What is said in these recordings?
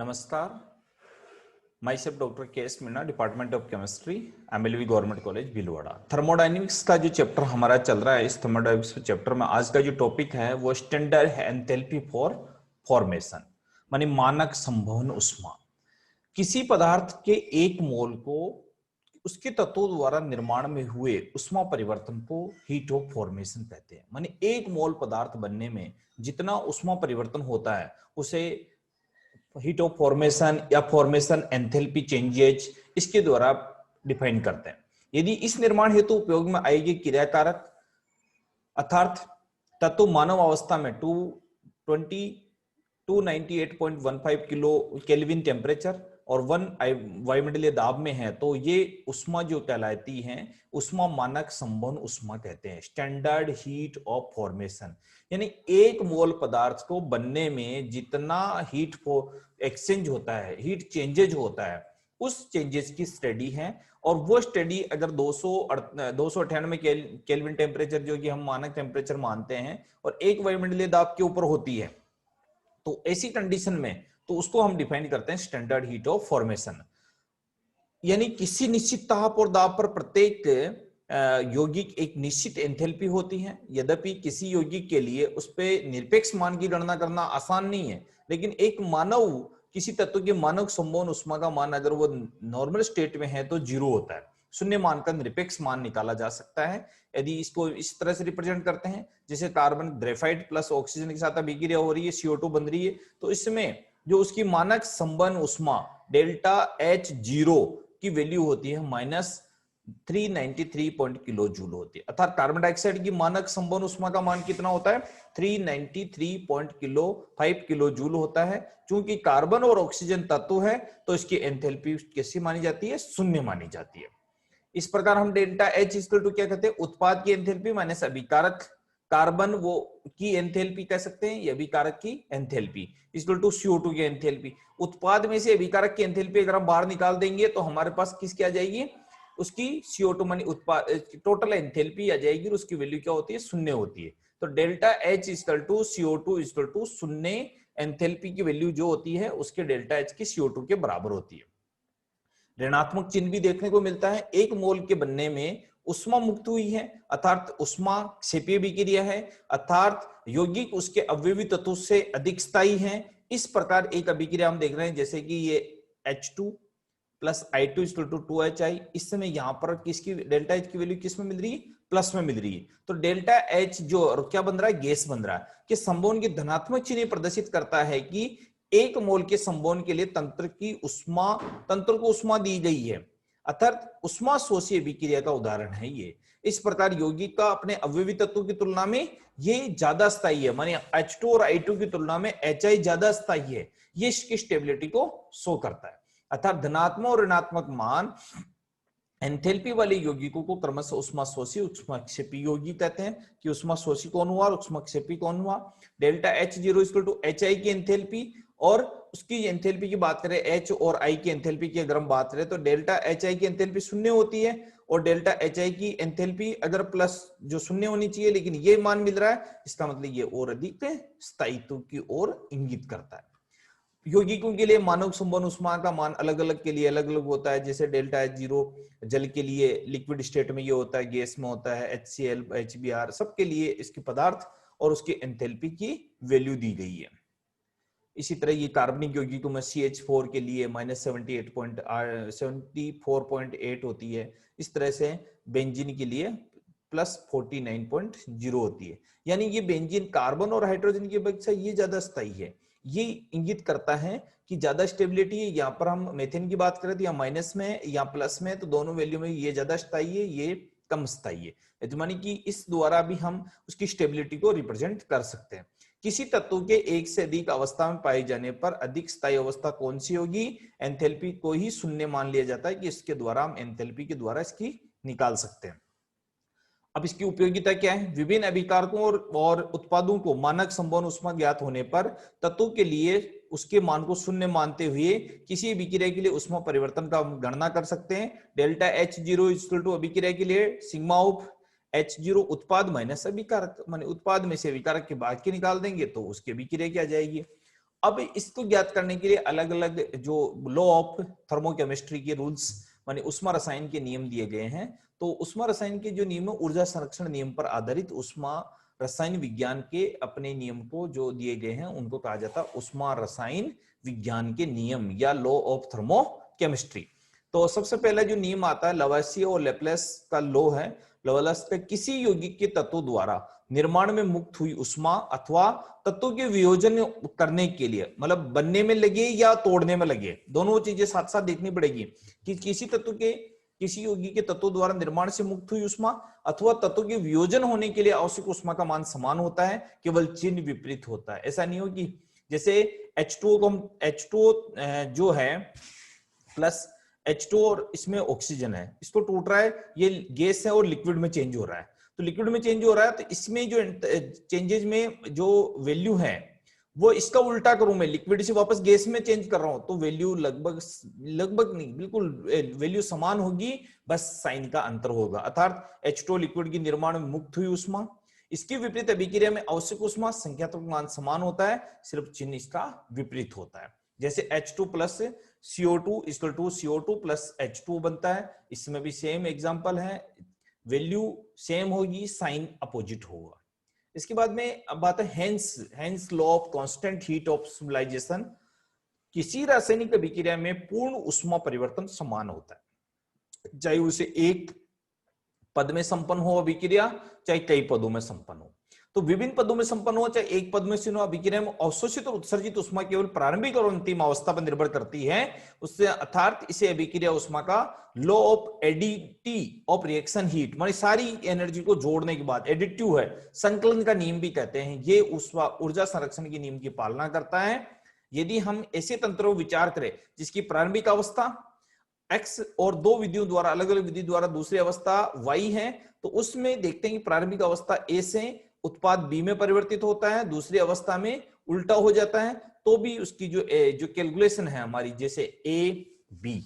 नमस्कार, myself doctor K S Meena, department of chemistry, MLV government college Bhilwara. Thermodynamics का जो chapter हमारा चल रहा है, इस थर्मोडायनेमिक्स चैप्टर में आज का जो टॉपिक है वो स्टैंडर्ड एंथैल्पी फॉर फॉर्मेशन, मानी मानक संवहन ऊष्मा। किसी पदार्थ के एक मोल को उसके तत्वों द्वारा निर्माण में हुए ऊष्मा परिवर्तन को हीट ऑफ फॉर्मेशन कहते हैं। मानी एक मोल पदार्थ बनने में जितना ऊष्मा परिवर्तन होता है उसे हीट ऑफ फॉर्मेशन या फॉर्मेशन एंथैल्पी चेंजेज इसके द्वारा डिफाइन करते हैं। यदि इस निर्माण हेतु उपयोग में आएगी क्रियाकारक अर्थात तत्व मानव अवस्था में 298.15 किलो केल्विन टेम्परेचर और 1 वायुमंडलीय दाब में है, तो ये ऊष्मा जो कहलाती है ऊष्मा मानक संवहन ऊष्मा कहते हैं, स्टैंडर्ड हीट ऑफ फॉर्मेशन। यानी एक मोल पदार्थ को बनने में जितना हीट एक्सचेंज होता है, हीट चेंजेज होता है, उस चेंजेस की स्टडी है। और वो स्टडी अगर 298 केल्विन टेम्परेचर जो कि हम मानक टेम्परेचर मानते हैं और 1 वायुमंडलीय दाब के ऊपर होती है, तो ऐसी कंडीशन में तो उसको हम डिफाइन करते हैं स्टैंडर्ड हीट ऑफ फॉर्मेशन। यानी किसी निश्चित ताप और दाब पर प्रत्येक यौगिक एक निश्चित एंथैल्पी होती है। यद्यपि किसी यौगिक के लिए उस पे निरपेक्ष मान की गणना करना आसान नहीं है, लेकिन एक मानव किसी तत्व के मानक संवहन ऊष्मा का मान अगर वो नॉर्मल स्टेट में है तो 0 होता है, शून्य मान का निरपेक्ष मान निकाला जा सकता है। यदि इसको इस तरह से रिप्रेजेंट करते हैं जैसे कार्बन ग्रेफाइट प्लस ऑक्सीजन के साथ अभिक्रिया हो रही है, CO2 बन रही है, तो इसमें जो उसकी मानक संवहन ऊष्मा डेल्टा H0 की वैल्यू होती है -393 किलो जूल होती है। अर्थात कार्बन डाइऑक्साइड की मानक संवहन ऊष्मा का मान कितना होता है 393.5 किलो जूल होता है। चूंकि कार्बन और ऑक्सीजन तत्व है तो इसकी एंथैल्पी कैसी मानी जाती है, शून्य मानी जाती है। इस प्रकार हम डेल्टा H इक्वल टू क्या कहते हैं, उत्पाद की एंथैल्पी माइनस अभिकारक कार्बन वो की एंथैल्पी कह सकते हैं, ये अभिकारक की एंथैल्पी इक्वल टू CO2 की एंथैल्पी। उत्पाद में से अभिकारक की एंथैल्पी अगर हम बाहर निकाल देंगे तो हमारे पास किसकी आ जाएगी, उसकी CO2 मानी उत्पाद टोटल एंथैल्पी आ जाएगी और उसकी वैल्यू क्या होती है, शून्य होती है। तो delta H equal to CO2 equal to शून्य, एंथैल्पी की वैल्यू जो होती है उसके डेल्टा H की CO2 के बराबर होती है। ऋणात्मक चिन्ह भी देखने को मिलता है। एक मोल के बनने में उष्मा मुक्त हुई है अर्थात उष्मा क्षेपीय विक्रिया है, अर्थात यौगिक उसके अवयवी तत्वों से अधिक स्थायी है। इस प्रकार एक अभिक्रिया हम देख रहे हैं जैसे कि ये H2 plus I2 equal to 2HI। इस समय यहां पर किसकी डेल्टा H की वैल्यू किस में मिल रही है, प्लस में मिल रही है। तो डेल्टा H जो क्या बन रहा है, गैस बन रहा है कि संवहन की धनात्मक चिन्ह प्रदर्शित करता है कि एक मोल के संवहन के लिए तंत्र को उष्मा दी गई है, अर्थात उष्मा शोषी अभिक्रिया का उदाहरण है ये। इस प्रकार यौगिक का अपने अवयवी तत्वों की तुलना में ये ज्यादा स्थायी है, माने H2 और I2 की तुलना में HI ज्यादा स्थायी है। ये इसकी स्टेबिलिटी को शो करता है। अर्थात धनात्मक और ऋणात्मक मान एंथैल्पी वाले यौगिकों को क्रमशः उष्माशोषी उष्माक्षेपी यौगिक कहते हैं कि उष्माशोषी कौन हुआ और उष्माक्षेपी कौन हुआ। Delta H0 equal to HI की एंथैल्पी और उसकी एंथैल्पी की बात करें, H और I की एंथैल्पी की अगर हम बात करें तो डेल्टा HI की एंथैल्पी शून्य होती है और डेल्टा HI की एंथैल्पी अगर प्लस जो शून्य होनी चाहिए, लेकिन ये मान मिल रहा है, इसका मतलब ये और अधिक स्थायित्व की ओर इंगित करता है। यौगिकों के लिए मानक संवहन ऊष्मा का मान अलग अलग के लिए अलग अलग होता है। जैसे डेल्टा H0 जल के लिए लिक्विड स्टेट में ये होता है, गैस में होता है HCl, HBr, सबके लिए इसके पदार्थ और उसकी एंथैल्पी की वैल्यू दी गई है। इसी तरह ये कार्बनिक यौगिकों में CH4 के लिए -74.8 होती है। इस तरह से बेंजीन के लिए +49.0 होती है। यानी ये बेंजीन कार्बन और हाइड्रोजन की अपेक्षा ये ज्यादा स्थायी है। ये इंगित करता है कि ज्यादा स्टेबिलिटी है। यहाँ पर हम मेथेन की बात करें तो यहाँ माइनस में है, यहाँ प्लस में है, तो दोनों वैल्यू में ये ज्यादा स्थायी है, ये कम स्थायी है। तो मानी कि इस द्वारा भी हम उसकी स्टेबिलिटी को रिप्रेजेंट कर सकते हैं। किसी तत्व के एक से अधिक अवस्था में पाए जाने पर अधिक स्थायी अवस्था कौन सी होगी, एंथैल्पी को ही शून्य मान लिया जाता है कि इसके द्वारा हम एंथैल्पी के द्वारा इसकी निकाल सकते हैं। अब इसकी उपयोगिता क्या है, विभिन्न अभिकारकों और उत्पादों को मानक संवहन ऊष्मा ज्ञात होने पर तत्व के लिए उसके मान को शून्य मानते हुए किसी अभिक्रिया के लिए ऊष्मा परिवर्तन का गणना कर सकते हैं। डेल्टा H0 इक्वल टू अभिक्रिया के लिए सिग्मा ऑफ H0 उत्पाद माइनस अभिकारक, माने उत्पाद में से अभिकारक के बाद की निकाल देंगे तो उसकी अभिक्रिया क्या जाएगी। अब इसको ज्ञात करने के लिए अलग अलग जो लॉ ऑफ थर्मोकेमिस्ट्री के रूल्स माने उष्मा रसायन के नियम दिए गए हैं। तो उष्मा रसायन के जो नियम है ऊर्जा संरक्षण नियम पर आधारित उष्मा रसायन विज्ञान के अपने नियम को जो दिए गए हैं उनको कहा जाता है उष्मा रसायन विज्ञान के नियम या लॉ ऑफ थर्मोकेमिस्ट्री। तो सबसे पहला जो नियम आता है लवासिए और लेप्लेस का लॉ है। लवासिए का किसी यौगिक के तत्वों द्वारा निर्माण में मुक्त हुई उष्मा अथवा तत्वों के वियोजन करने के लिए मतलब बनने में लगे या तोड़ने में लगे, दोनों चीजें साथ साथ देखनी पड़ेगी कि किसी तत्व के किसी यौगिक के तत्वों द्वारा निर्माण से मुक्त हुई उष्मा अथवा तत्वों के वियोजन होने के लिए आवश्यक उष्मा का मान समान होता है, केवल चिन्ह विपरीत होता है। ऐसा नहीं हो कि जैसे H2O को हम H2O जो है प्लस H2 और इसमें ऑक्सीजन है, इसको टूट रहा है, ये गैस है और लिक्विड में चेंज हो रहा है। तो लिक्विड में चेंज हो रहा है तो इसमें जो चेंजेस में जो वैल्यू है वो इसका उल्टा करूं, मैं लिक्विड से वापस गैस में चेंज कर रहा हूं तो वैल्यू लगभग नहीं बिल्कुल वैल्यू समान होगी, बस साइन का अंतर होगा। अर्थात H2 लिक्विड की निर्माण में मुक्त हुई उष्मा, इसकी विपरीत अभिक्रिया में आवश्यक उष्मा संख्यात्मक मान समान होता है, सिर्फ चिन्ह इसका विपरीत होता है। जैसे H2 plus CO2 equal to CO2 plus H2 बनता है, इसमें भी सेम एग्जांपल है, वैल्यू सेम होगी, साइन अपोजिट होगा। इसके बाद में अब बात है Hess law of constant heat of civilization. किसी रासायनिक अभिक्रिया में पूर्ण उष्मा परिवर्तन समान होता है, चाहे उसे एक पद में संपन्न हो अभिक्रिया चाहे कई पदों में संपन्न हो। तो विभिन्न पदों में संपन्न हो चाहे एक पद में से अभिक्रिया में अवशोषित और उत्सर्जित उष्मा केवल प्रारंभिक और अंतिम अवस्था पर निर्भर करती है उससे, अर्थात इसे अभिक्रिया उष्मा का law of additivity of reaction heat, मानी सारी एनर्जी को जोड़ने के बाद एडिटिव है, संकलन का नियम भी कहते हैं, ये ऊर्जा संरक्षण के नियम की पालना करता है। यदि हम ऐसे तंत्रों पर विचार करें जिसकी प्रारंभिक अवस्था X और दो विधियों द्वारा अलग अलग विधि द्वारा दूसरी अवस्था Y है, तो उसमें देखते हैं कि प्रारंभिक अवस्था A से उत्पाद B में परिवर्तित होता है, दूसरी अवस्था में उल्टा हो जाता है, तो भी उसकी जो कैलकुलेशन है हमारी, जैसे A B,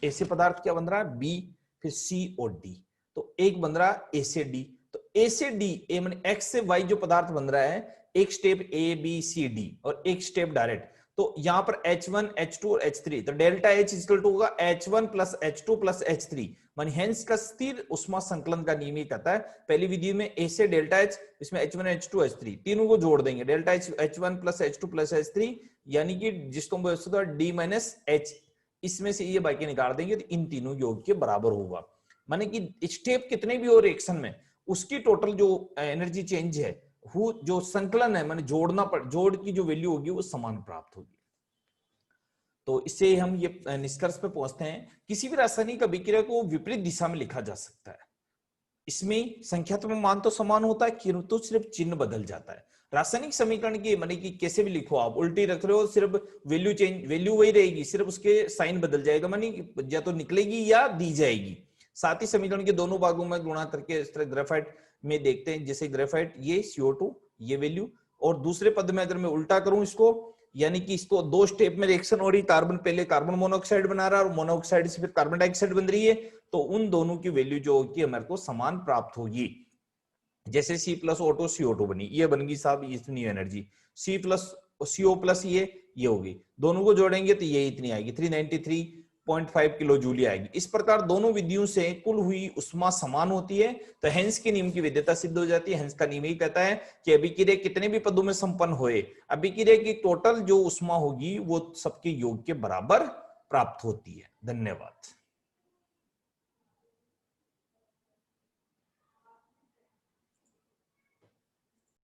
A से पदार्थ क्या बन रहा है B, फिर C और D, तो एक बन रहा A से D, तो A से D A माने X से Y जो पदार्थ बन रहा है, एक step A B C D और एक स्टेप डायरेक्ट, तो यहां पर H1 H2 और H3, तो डेल्टा H इक्वल टू होगा H1 plus H2 plus H3, मानी हेंस का स्थिर उष्मा संकलन का नियम ये कहता है, पहली विधि में A से डेल्टा H, इसमें H1 H2 H3 तीनों को जोड़ देंगे, delta H H1 plus H2 plus H3 यानी कि जिसको हम बोलते हैं D माइनस H, इसमें से ये बाकी निकाल देंगे तो इन तीनों योग के बराबर होगा। माने कि स्टेप कितने भी हो रिएक्शन में उसकी टोटल जो एनर्जी चेंज है वो जो संकलन है माने जोड़ की जो वैल्यू होगी वो समान प्राप्त होगी। तो इससे हम ये निष्कर्ष पे पहुंचते हैं, किसी भी रासायनिक अभिक्रिया को विपरीत दिशा में लिखा जा सकता है, इसमें संख्यात्मक मान तो समान होता है किंतु सिर्फ चिन्ह बदल जाता है। रासायनिक समीकरण की माने कि कैसे भी लिखो आप, उल्टी रख रहे हो सिर्फ वैल्यू वही रहेगी, सिर्फ उसके साइन बदल जाएगा, मानी या तो निकलेगी या दी जाएगी। साथ ही समीकरण के दोनों भागों में गुणा करके इस तरह ग्रेफाइट में देखते हैं, जैसे ग्रेफाइट ये CO2 ये वैल्यू, और दूसरे पद में अगर मैं उल्टा करूं इसको, यानी कि इसको दो स्टेप में रिएक्शन हो रही, कार्बन पहले कार्बन मोनोऑक्साइड बना रहा है और मोनोऑक्साइड से फिर कार्बन डाइऑक्साइड बन रही है, तो उन दोनों की वैल्यू जो होगी हमारे को समान प्राप्त होगी। जैसे C प्लस O2 CO2 बनी, ये बनेगी साहब इतनी energy, C plus CO plus ये होगी, दोनों को जोड़ेंगे तो ये इतनी आएगी 393.5 किलो जूल आएगी। इस प्रकार दोनों विधियों से कुल हुई उष्मा समान होती है, तो हेंस के नियम की वैधता सिद्ध हो जाती है। हेंस का नियम ही कहता है कि अभिक्रिया कितने भी पदों में संपन्न होए, अभिक्रिया की टोटल जो उष्मा होगी वो सबके योग के बराबर प्राप्त होती है। धन्यवाद।